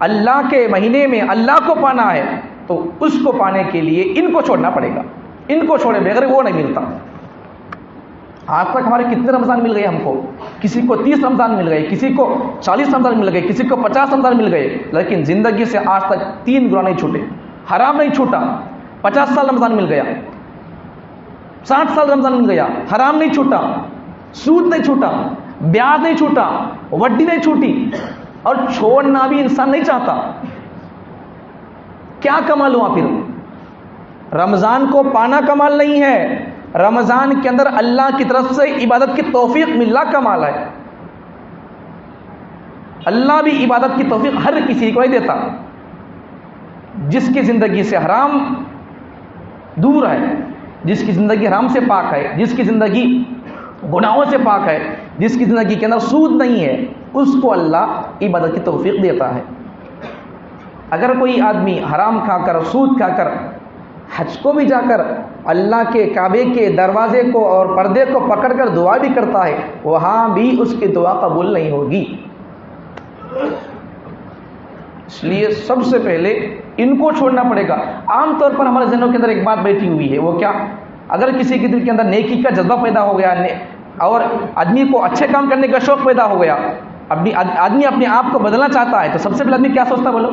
اللہ کے مہینے میں اللہ کو پانا ہے، تو اس کو پانے کے لیے ان کو چھوڑنا پڑے گا. ان کو چھوڑے بغیر وہ نہیں ملتا. آج تک ہمارے کتنے رمضان مل گئے ہم کو؟ کسی کو 30 رمضان مل گئے، کسی کو 40 رمضان مل گئے، کسی کو 50 رمضان مل گئے، لیکن زندگی سے آج تک 3 گناہ نہیں چھوٹے، حرام نہیں چھوٹا۔ 50 سال رمضان مل گیا، 60 سال رمضان مل گیا، حرام نہیں چھوٹا، سود نہیں چھوٹا، بیاج نہیں چھوٹا، وڈی نہیں چھوٹی، اور چھوڑنا بھی انسان نہیں چاہتا۔ کیا کمال ہوا پھر؟ رمضان کو پانا کمال نہیں ہے، رمضان کے اندر اللہ کی طرف سے عبادت کی توفیق ملنا کمال ہے۔ اللہ بھی عبادت کی توفیق ہر کسی کو نہیں دیتا۔ جس کی زندگی سے حرام دور ہے، جس کی زندگی حرام سے پاک ہے، جس کی زندگی گناہوں سے پاک ہے، جس کی زندگی کے اندر سود نہیں ہے، اس کو اللہ عبادت کی توفیق دیتا ہے۔ اگر کوئی آدمی حرام کھا کر، سود کھا کر، حج کو بھی جا کر اللہ کے کعبے کے دروازے کو اور پردے کو پکڑ کر دعا بھی کرتا ہے، وہاں بھی اس کی دعا قبول نہیں ہوگی۔ اس لیے سب سے پہلے ان کو چھوڑنا پڑے گا۔ عام طور پر ہمارے ذہنوں کے اندر ایک بات بیٹھی ہوئی ہے، وہ کیا؟ اگر کسی کے دل کے اندر نیکی کا جذبہ پیدا ہو گیا اور آدمی کو اچھے کام کرنے کا شوق پیدا ہو گیا، آدمی اپنے آپ کو بدلنا چاہتا ہے، تو سب سے پہلے آدمی کیا سوچتا ہے؟ بولو،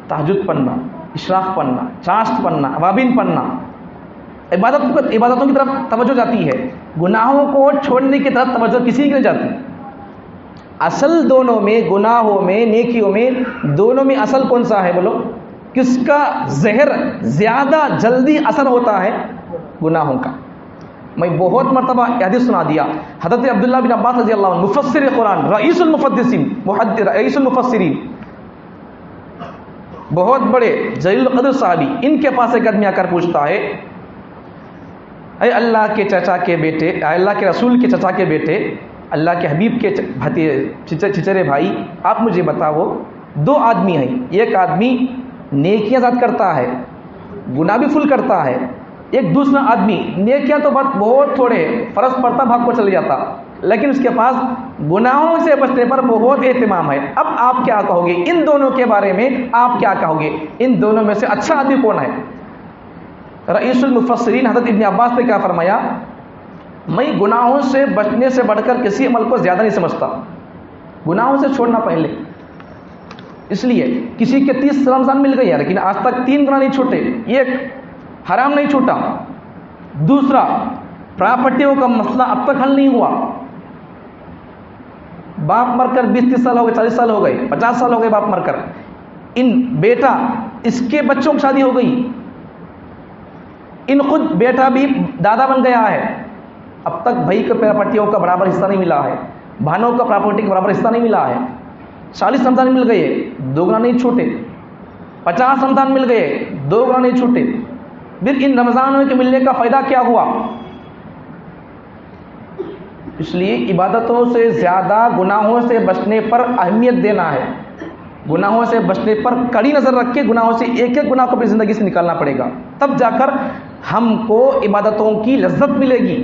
تہجد پڑھنا، اشراق پڑھنا، چاشت پڑھنا، اوابین پڑھنا، عبادتوں کی طرف توجہ جاتی ہے، گناہوں کو چھوڑنے کی طرف توجہ کسی کی نہیں جاتی۔ اصل دونوں میں، گناہوں میں، نیکیوں میں، دونوں میں اصل کون سا ہے؟ بولو، کس کا زہر زیادہ جلدی اثر ہوتا ہے؟ گناہوں کا۔ میں بہت مرتبہ حدیث سنا دیا، حضرت عبداللہ بن عباس رضی اللہ عنہ، مفسر قرآن، رئیس المفسرین، بہت بڑے جلیل القدر صحابی، ان کے پاس ایک آدمی آ کر پوچھتا ہے، اے اللہ کے چچا کے بیٹے، اللہ کے رسول کے چچا کے بیٹے، اللہ کے حبیب کے چچرے بھائی، آپ مجھے بتاؤ، 2 آدمی ہیں، ایک آدمی نیکیاں زیادہ کرتا ہے، گناہ بھی فل کرتا ہے، ایک دوسرا آدمی نیکیاں تو بہت تھوڑے، فرض پڑتا بھاگ کو چلے جاتا، لیکن اس کے پاس گناہوں سے بچنے پر بہت اہتمام ہے۔ اب آپ کیا کہو گے ان دونوں کے بارے میں؟ آپ کیا کہو گے ان دونوں میں سے اچھا آدمی کون ہے؟ رئیس المفسرین حضرت ابن عباس نے کیا فرمایا؟ میں گناہوں سے بچنے سے بڑھ کر کسی عمل کو زیادہ نہیں سمجھتا، گناہوں سے چھوڑنا پہلے۔ اس لیے کسی کے 30 رمضان مل گئی ہے لیکن آج تک 3 گناہ نہیں چھوٹے، ایک حرام نہیں چھوٹا، دوسرا پراپرٹیوں کا مسئلہ اب تک حل نہیں ہوا، باپ مر کر 20-30 سال ہو گئے، 40 سال ہو گئے، 50 سال ہو گئے باپ مر کر، بیٹا اس کے بچوں کی شادی ہو گئی، خود بیٹا بھی دادا بن گیا ہے، اب تک بھائی کے پراپرٹیوں کا برابر حصہ نہیں ملا ہے، بہنوں کا پراپرٹی کا برابر حصہ نہیں ملا ہے۔ 40 رمضان مل گئے، 2 گناہ نہیں چھوٹے، 50 رمضان مل گئے، 2 گناہ نہیں چھوٹے، پھر ان رمضانوں کے ملنے کا فائدہ کیا ہوا؟ اس لیے عبادتوں سے زیادہ گناہوں سے بچنے پر اہمیت دینا ہے، گناہوں سے بچنے پر کڑی نظر رکھ کے گناہوں سے ایک ایک گناہ کو اپنی زندگی سے نکالنا پڑے گا، تب جا کر ہم کو عبادتوں کی لذت ملے گی،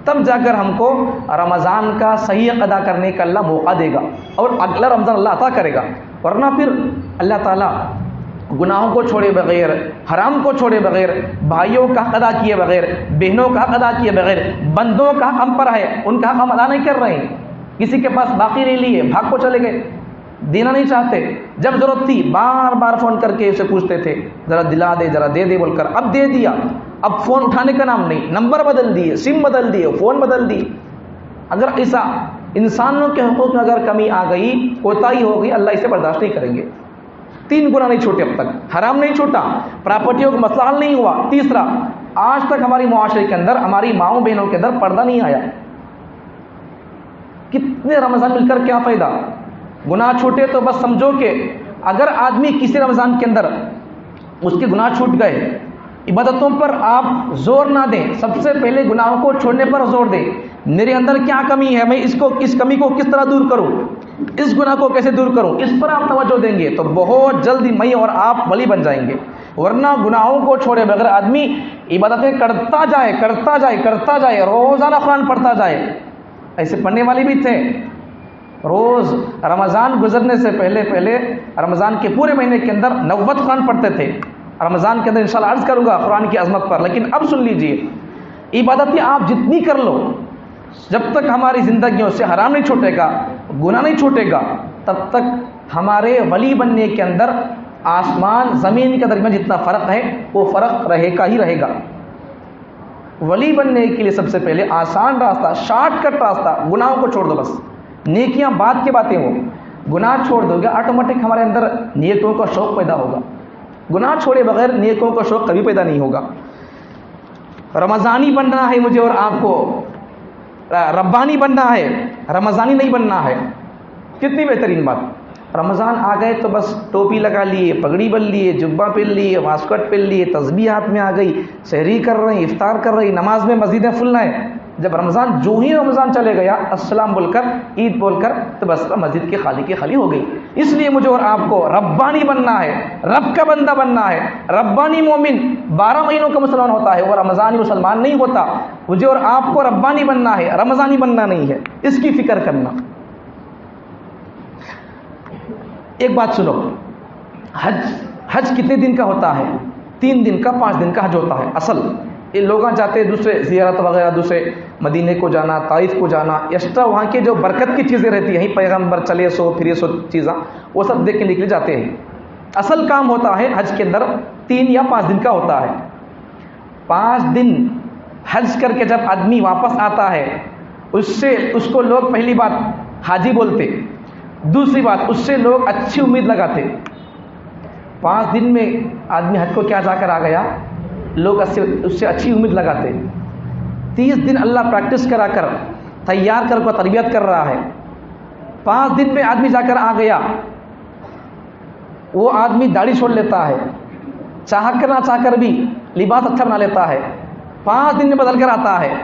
تب جا کر ہم کو رمضان کا صحیح ادا کرنے کا اللہ موقع دے گا اور اگلا رمضان اللہ عطا کرے گا۔ ورنہ پھر اللہ تعالیٰ گناہوں کو چھوڑے بغیر، حرام کو چھوڑے بغیر، بھائیوں کا حق ادا کیے بغیر، بہنوں کا حق ادا کیے بغیر، بندوں کا حق ہم پر ہے، ان کا حق ہم ادا نہیں کر رہے ہیں، کسی کے پاس باقی نہیں لیے، بھاگ کو چلے گئے، دینا نہیں چاہتے، جب ضرورت تھی بار بار فون کر کے اسے پوچھتے تھے ذرا دلا دے، ذرا دے دے بول کر، اب دے دیا، اب فون اٹھانے کا نام نہیں، نمبر بدل دیے، سم بدل دیے، فون بدل دی۔ اگر ایسا انسانوں کے حقوق میں اگر کمی آ گئی، کوتاہی ہو گئی، اللہ اسے برداشت نہیں کریں گے۔ 3 گناہ نہیں چھوٹے اب تک، حرام نہیں چھوٹا، پراپرٹیوں کا مسئلہ حل نہیں ہوا، تیسرا آج تک ہماری معاشرے کے اندر، ہماری ماؤں بہنوں کے اندر پردہ نہیں آیا۔ کتنے رمضان مل کر کیا فائدہ؟ گناہ چھوٹے تو بس سمجھو کہ اگر آدمی کسی رمضان کے اندر اس کے گناہ چھوٹ گئے، عبادتوں پر آپ زور نہ دیں، سب سے پہلے گناہوں کو چھوڑنے پر زور دیں، میرے اندر کیا کمی ہے، میں اس کمی کو کس طرح دور کروں، اس گناہ کو کیسے دور کروں، اس پر آپ توجہ دیں گے تو بہت جلدی میں اور آپ ولی بن جائیں گے۔ ورنہ گناہوں کو چھوڑے بغیر آدمی عبادتیں کرتا جائے کرتا جائے کرتا جائے، روزانہ قرآن پڑھتا جائے، ایسے پڑھنے والے بھی تھے، روز رمضان گزرنے سے پہلے رمضان کے پورے مہینے کے اندر 90 قرآن پڑھتے تھے۔ رمضان کے اندر انشاءاللہ عرض کروں گا قرآن کی عظمت پر، لیکن اب سن لیجئے، عبادتیں آپ جتنی کر لو، جب تک ہماری زندگیوں سے حرام نہیں چھوٹے گا، گناہ نہیں چھوٹے گا، تب تک ہمارے ولی بننے کے اندر آسمان زمین کے درمیان جتنا فرق ہے وہ فرق رہے گا ہی رہے گا۔ ولی بننے کے لیے سب سے پہلے آسان راستہ، شارٹ کٹ راستہ، گناہوں کو چھوڑ دو بس، نیکیاں بعد کی باتیں ہوں، گناہ چھوڑ دو گے آٹومیٹک ہمارے اندر نیکیوں کا شوق پیدا ہوگا۔ گناہ چھوڑے بغیر نیکیوں کا شوق کبھی پیدا نہیں ہوگا۔ رمضانی بننا ہے مجھے اور آپ کو، ربانی بننا ہے، رمضانی نہیں بننا ہے۔ کتنی بہترین بات، رمضان آ گئے تو بس ٹوپی لگا لیے، پگڑی بن لیے، جبہ پہن لیے، واسکٹ پہن لیے، تسبیح ہاتھ میں آ گئی، سحری کر رہے ہیں، افطار کر رہے ہیں، نماز میں مسجدیں فل ہیں۔ جب رمضان جو ہی رمضان چلے گیا، السلام بول کر، عید بول کر، تو بس مسجد کی خالی ہو گئی۔ اس لیے مجھے اور آپ کو ربانی بننا ہے، رب کا بندہ بننا ہے۔ ربانی مومن 12 مہینوں کا مسلمان ہوتا ہے، وہ رمضانی مسلمان نہیں ہوتا۔ مجھے اور آپ کو ربانی بننا ہے، رمضانی بننا نہیں ہے، اس کی فکر کرنا۔ ایک بات سنو، حج کتنے دن کا ہوتا ہے؟ 3 دن کا، 5 دن کا حج ہوتا ہے اصل۔ یہ لوگ جاتے ہیں دوسرے زیارت وغیرہ، دوسرے مدینے کو جانا، طائف کو جانا، ایکسٹرا وہاں کے جو برکت کی چیزیں رہتی ہیں، پیغمبر چلے سو پھرے سو چیزاں، وہ سب دیکھ کے نکلے جاتے ہیں۔ اصل کام ہوتا ہے حج کے اندر 3 یا 5 دن کا ہوتا ہے۔ 5 دن حج کر کے جب آدمی واپس آتا ہے، اس کو لوگ پہلی بات حاجی بولتے، دوسری بات اس سے لوگ اچھی امید لگاتے۔ 5 دن میں آدمی حج کو کیا جا کر آ گیا، لوگ اس سے اچھی امید لگاتے۔ 30 دن اللہ پریکٹس کرا کر تیار کر کو تربیت کر رہا ہے۔ 5 دن میں آدمی جا کر آ گیا، وہ آدمی داڑھی چھوڑ لیتا ہے، چاہ کر نہ چاہ کر بھی لباس اچھا بنا لیتا ہے، 5 دن میں بدل کر آتا ہے۔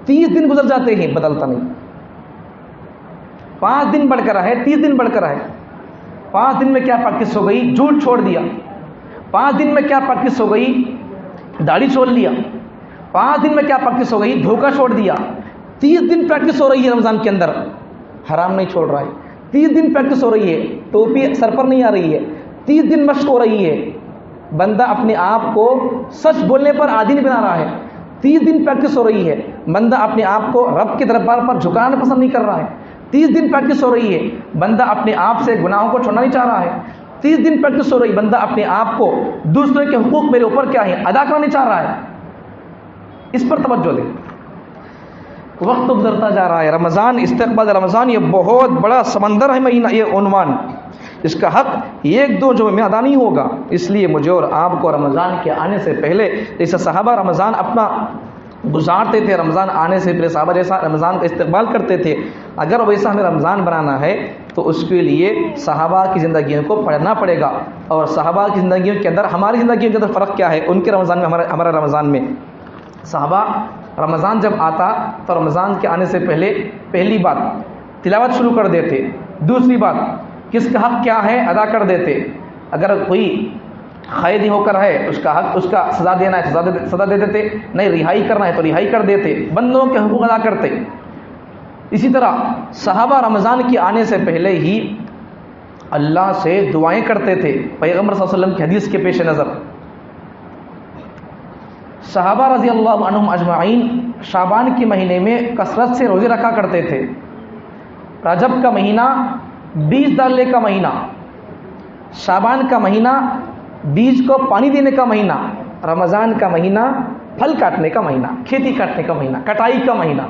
30 دن گزر جاتے ہیں، بدلتا نہیں۔ 5 دن بڑھ کر ہے، 30 دن بڑھ کر ہے۔ 5 دن میں کیا پریکٹس ہو گئی، جھوٹ چھوڑ دیا۔ 5 دن میں کیا پریکٹس ہو گئی، داڑھی چھوڑ لیا۔ 5 دن میں کیا پریکٹس ہو گئی، دھوکہ چھوڑ دیا۔ 30 دن پریکٹس ہو رہی ہے رمضان کے اندر، حرام نہیں چھوڑ رہا ہے۔ 30 دن پریکٹس ہو رہی ہے، ٹوپی سر پر نہیں آ رہی ہے۔ 30 دن مشق ہو رہی ہے، بندہ اپنے آپ کو سچ بولنے پر عادی نہیں بنا رہا ہے۔ 30 دن پریکٹس ہو رہی ہے، بندہ اپنے آپ کو رب کے دربار پر جھکانا پسند نہیں کر رہا ہے۔ 30 دن پریکٹس ہو رہی ہے، بندہ اپنے آپ سے گناہوں کو چھوڑنا نہیں چاہ رہا ہے۔ 30 دن پریکٹس ہو رہی ہے، بندہ اپنے آپ کو دوسرے کے حقوق میرے اوپر کیا ہے ادا کرنا نہیں چاہ رہا ہے۔ اس پر توجہ دیں۔ وقت گزرتا جا رہا ہے، رمضان، استقبال رمضان یہ بہت بڑا سمندر ہے مہینہ، یہ عنوان، اس کا حق 1-2 جو میں ادا نہیں ہوگا۔ اس لیے مجھے اور آپ کو رمضان کے آنے سے پہلے، جیسے صحابہ رمضان اپنا گزارتے تھے، رمضان آنے سے پہلے صحابہ جیسا رمضان کا استقبال کرتے تھے، اگر ویسا ہمیں رمضان بنانا ہے تو اس کے لیے صحابہ کی زندگیوں کو پڑھنا پڑے گا۔ اور صحابہ کی زندگیوں کے اندر ہماری زندگیوں کے اندر فرق کیا ہے، ان کے رمضان میں ہمارا رمضان میں۔ صحابہ رمضان جب آتا تو رمضان کے آنے سے پہلے پہلی بات تلاوت شروع کر دیتے، دوسری بات کس کا حق کیا ہے ادا کر دیتے، اگر کوئی قیدی ہو کر ہے اس کا حق، اس کا سزا دینا ہے سزا دے دیتے، نہیں رہائی کرنا ہے تو رہائی کر دیتے، بندوں کے حقوق ادا کرتے۔ اسی طرح صحابہ رمضان کے آنے سے پہلے ہی اللہ سے دعائیں کرتے تھے، پیغمبر صلی اللہ علیہ وسلم کی حدیث کے پیش نظر۔ صحابہ رضی اللہ عنہم اجمعین شعبان کے مہینے میں کثرت سے روزے رکھا کرتے تھے۔ رجب کا مہینہ بیج ڈالنے کا مہینہ، شعبان کا مہینہ بیج کو پانی دینے کا مہینہ، رمضان کا مہینہ پھل کاٹنے کا مہینہ، کھیتی کاٹنے کا مہینہ، کٹائی کا مہینہ۔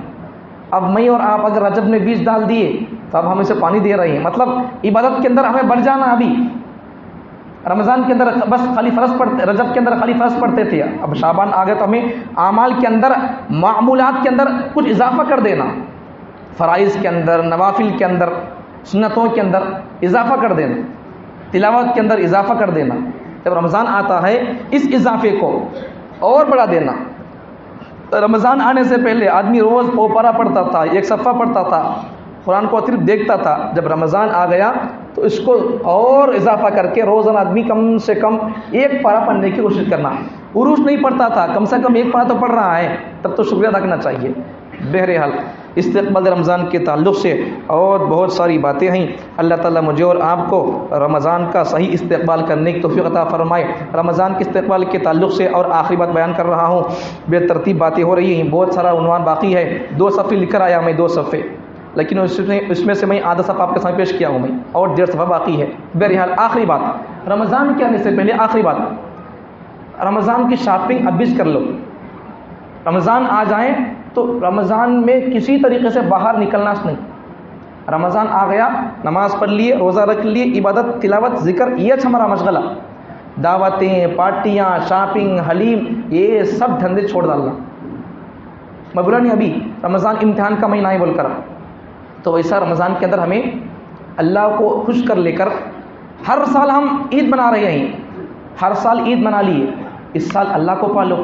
اب میں اور آپ اگر رجب میں بیج ڈال دیے تو اب ہم اسے پانی دے رہے ہیں، مطلب عبادت کے اندر ہمیں بڑھ جانا۔ ابھی رمضان کے اندر بس خالی فرض پڑھتے، رجب کے اندر خالی فرض پڑھتے تھے، اب شعبان آ گئے تو ہمیں اعمال کے اندر، معمولات کے اندر کچھ اضافہ کر دینا، فرائض کے اندر، نوافل کے اندر، سنتوں کے اندر اضافہ کر دینا، تلاوت کے اندر اضافہ کر دینا۔ جب رمضان آتا ہے اس اضافے کو اور بڑھا دینا۔ رمضان آنے سے پہلے آدمی روز اوپرا پڑھتا تھا، 1 صفحہ پڑھتا تھا، قرآن کو صرف دیکھتا تھا۔ جب رمضان آ گیا تو اس کو اور اضافہ کر کے روزانہ آدمی کم سے کم 1 پارہ پڑھنے کی کوشش کرنا۔ عروج نہیں پڑھتا تھا، کم سے کم 1 پارہ تو پڑھ رہا ہے، تب تو شکریہ ادا کرنا چاہیے۔ بہرحال استقبال رمضان کے تعلق سے اور بہت ساری باتیں ہیں. اللہ تعالیٰ مجھے اور آپ کو رمضان کا صحیح استقبال کرنے کی توفیق عطا فرمائے. رمضان کے استقبال کے تعلق سے اور آخری بات بیان کر رہا ہوں. بے ترتیب باتیں ہو رہی ہیں, بہت سارا عنوان باقی ہے. 2 صفحے لکھ کر آیا میں, 2 صفحے, لیکن اس میں سے میں آدھا صفحہ آپ کے سامنے پیش کیا ہوں میں, اور 1.5 صفحہ باقی ہے. بہرحال آخری بات, رمضان کے آنے سے پہلے آخری بات, رمضان کی شاپنگ اب بھی کر لو. رمضان آ جائیں تو رمضان میں کسی طریقے سے باہر نکلنا نہیں. رمضان آ گیا, نماز پڑھ لیے, روزہ رکھ لیے, عبادت, تلاوت, ذکر, یہ ہمارا مشغلہ. دعوتیں, پارٹیاں, شاپنگ, حلیم, یہ سب دھندے چھوڑ ڈالنا. میں بولا نہیں ابھی رمضان امتحان کا مہینہ ہے بول کر, تو ویسا رمضان کے اندر ہمیں اللہ کو خوش کر لے کر, ہر سال ہم عید منا رہے ہیں, ہر سال عید منا لیے, اس سال اللہ کو پالو,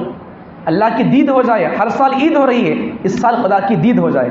اللہ کی دید ہو جائے. ہر سال عید ہو رہی ہے, اس سال خدا کی دید ہو جائے.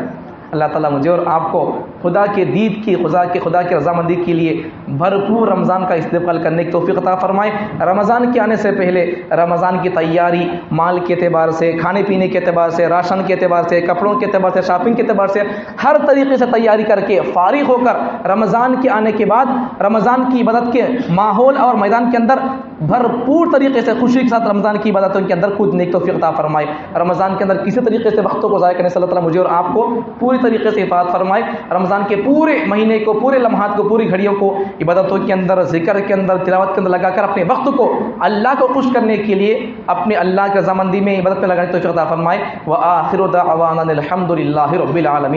اللہ تعالیٰ مجھے اور آپ کو خدا کے دید کی, خدا کی رضامندی کے لیے بھرپور رمضان کا استقبال کرنے کی توفیق عطا فرمائے. رمضان کے آنے سے پہلے رمضان کی تیاری مال کے اعتبار سے, کھانے پینے کے اعتبار سے, راشن کے اعتبار سے, کپڑوں کے اعتبار سے, شاپنگ کے اعتبار سے, ہر طریقے سے تیاری کر کے فارغ ہو کر رمضان کے آنے کے بعد رمضان کی عبادت کے ماحول اور میدان کے اندر بھرپور طریقے سے خوشی کے ساتھ رمضان کی عبادتوں کے اندر کودنے کی توفیق عطا فرمائے. رمضان کے اندر کسی طریقے سے وقتوں کو ضائع کرنے سے اللہ تعالیٰ مجھے اور آپ کو پوری طریقے سے حفاظت فرمائے. رمضان کے پورے مہینے کو, پورے لمحات کو, پوری گھڑیوں کو عبادتوں کے اندر, ذکر کے اندر, تلاوت کے اندر لگا کر اپنے وقت کو اللہ کو خوش کرنے کے لیے اپنے اللہ کی رضامندی میں عبادت میں لگانے کی توفیق عطا فرمائے. وآخر دعوانا الحمد للہ رب العالمین.